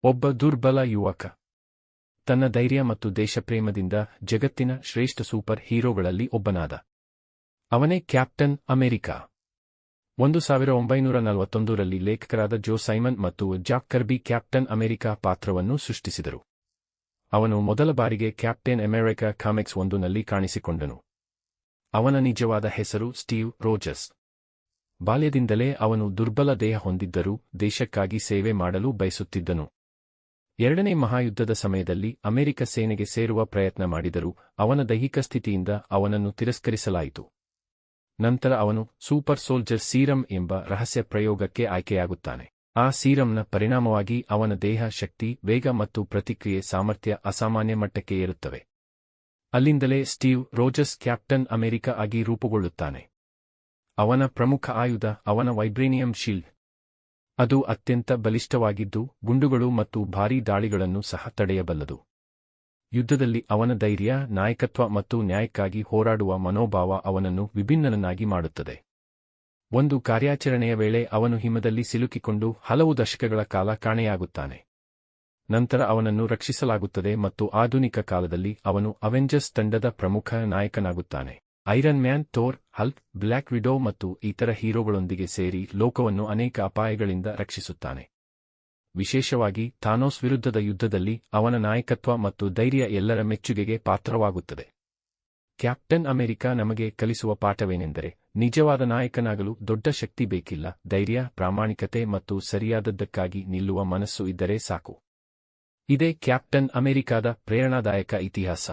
ಒಬ್ಬ ದುರ್ಬಲ ಯುವಕ ತನ್ನ ಧೈರ್ಯ ಮತ್ತು ದೇಶಪ್ರೇಮದಿಂದ ಜಗತ್ತಿನ ಶ್ರೇಷ್ಠ ಸೂಪರ್ ಹೀರೋಗಳಲ್ಲಿ ಒಬ್ಬನಾದ. ಅವನೇ ಕ್ಯಾಪ್ಟನ್ ಅಮೆರಿಕಾ. 1941ರಲ್ಲಿ ಲೇಖಕರಾದ ಜೋ ಸೈಮನ್ ಮತ್ತು ಜಾಕ್ ಕರ್ಬಿ ಕ್ಯಾಪ್ಟನ್ ಅಮೆರಿಕಾ ಪಾತ್ರವನ್ನು ಸೃಷ್ಟಿಸಿದರು. ಅವನು ಮೊದಲ ಬಾರಿಗೆ ಕ್ಯಾಪ್ಟನ್ ಅಮೆರಿಕಾ ಕಾಮಿಕ್ಸ್ 1ನಲ್ಲಿ ಕಾಣಿಸಿಕೊಂಡನು. ಅವನ ನಿಜವಾದ ಹೆಸರು ಸ್ಟೀವ್ ರೋಜರ್ಸ್. ಬಾಲ್ಯದಿಂದಲೇ ಅವನು ದುರ್ಬಲ ದೇಹ ಹೊಂದಿದ್ದರೂ ದೇಶಕ್ಕಾಗಿ ಸೇವೆ ಮಾಡಲು ಬಯಸುತ್ತಿದ್ದನು. ಎರಡನೇ ಮಹಾಯುದ್ಧದ ಸಮಯದಲ್ಲಿ ಅಮೆರಿಕ ಸೇನೆಗೆ ಸೇರುವ ಪ್ರಯತ್ನ ಮಾಡಿದರೂ ಅವನ ದೈಹಿಕ ಸ್ಥಿತಿಯಿಂದ ಅವನನ್ನು ತಿರಸ್ಕರಿಸಲಾಯಿತು. ನಂತರ ಅವನು ಸೂಪರ್ ಸೋಲ್ಜರ್ ಸೀರಮ್ ಎಂಬ ರಹಸ್ಯ ಪ್ರಯೋಗಕ್ಕೆ ಆಯ್ಕೆಯಾಗುತ್ತಾನೆ. ಆ ಸೀರಮ್ನ ಪರಿಣಾಮವಾಗಿ ಅವನ ದೇಹ ಶಕ್ತಿ, ವೇಗ ಮತ್ತು ಪ್ರತಿಕ್ರಿಯೆ ಸಾಮರ್ಥ್ಯ ಅಸಾಮಾನ್ಯ ಮಟ್ಟಕ್ಕೆ ಏರುತ್ತವೆ. ಅಲ್ಲಿಂದಲೇ ಸ್ಟೀವ್ ರೋಜರ್ಸ್ ಕ್ಯಾಪ್ಟನ್ ಅಮೆರಿಕಾ ಆಗಿ ರೂಪುಗೊಳ್ಳುತ್ತಾನೆ. ಅವನ ಪ್ರಮುಖ ಆಯುಧ ಅವನ ವೈಬ್ರೇನಿಯಂ ಶೀಲ್ಡ್. ಅದು ಅತ್ಯಂತ ಬಲಿಷ್ಠವಾಗಿದ್ದು ಗುಂಡುಗಳು ಮತ್ತು ಭಾರೀ ದಾಳಿಗಳನ್ನು ಸಹ ತಡೆಯಬಲ್ಲದು. ಯುದ್ಧದಲ್ಲಿ ಅವನ ಧೈರ್ಯ, ನಾಯಕತ್ವ ಮತ್ತು ನ್ಯಾಯಕ್ಕಾಗಿ ಹೋರಾಡುವ ಮನೋಭಾವ ಅವನನ್ನು ವಿಭಿನ್ನನನ್ನಾಗಿ ಮಾಡುತ್ತದೆ. ಒಂದು ಕಾರ್ಯಾಚರಣೆಯ ವೇಳೆ ಅವನು ಹಿಮದಲ್ಲಿ ಸಿಲುಕಿಕೊಂಡು ಹಲವು ದಶಕಗಳ ಕಾಲ ಕಾಣೆಯಾಗುತ್ತಾನೆ. ನಂತರ ಅವನನ್ನು ರಕ್ಷಿಸಲಾಗುತ್ತದೆ ಮತ್ತು ಆಧುನಿಕ ಕಾಲದಲ್ಲಿ ಅವನು ಅವೆಂಜರ್ಸ್ ತಂಡದ ಪ್ರಮುಖ ನಾಯಕನಾಗುತ್ತಾನೆ. Iron man, Thor, Hulk, black widow ಮತ್ತು ಇತರ ಹೀರೋಗಳೊಂದಿಗೆ ಸೇರಿ ಲೋಕವನ್ನು ಅನೇಕ ಅಪಾಯಗಳಿಂದ ರಕ್ಷಿಸುತ್ತಾನೆ. ವಿಶೇಷವಾಗಿ ಥಾನೋಸ್ ವಿರುದ್ಧದ ಯುದ್ಧದಲ್ಲಿ ಅವನ ನಾಯಕತ್ವ ಮತ್ತು ಧೈರ್ಯ ಎಲ್ಲರ ಮೆಚ್ಚುಗೆಗೆ ಪಾತ್ರವಾಗುತ್ತದೆ. ಕ್ಯಾಪ್ಟನ್ ಅಮೆರಿಕಾ ನಮಗೆ ಕಲಿಸುವ ಪಾಠವೇನೆಂದರೆ, ನಿಜವಾದ ನಾಯಕನಾಗಲು ದೊಡ್ಡ ಶಕ್ತಿ ಬೇಕಿಲ್ಲ, ಧೈರ್ಯ, ಪ್ರಾಮಾಣಿಕತೆ ಮತ್ತು ಸರಿಯಾದದ್ದಕ್ಕಾಗಿ ನಿಲ್ಲುವ ಮನಸ್ಸು ಇದ್ದರೆ ಸಾಕು. ಇದೇ ಕ್ಯಾಪ್ಟನ್ ಅಮೆರಿಕಾದ ಪ್ರೇರಣಾದಾಯಕ ಇತಿಹಾಸ.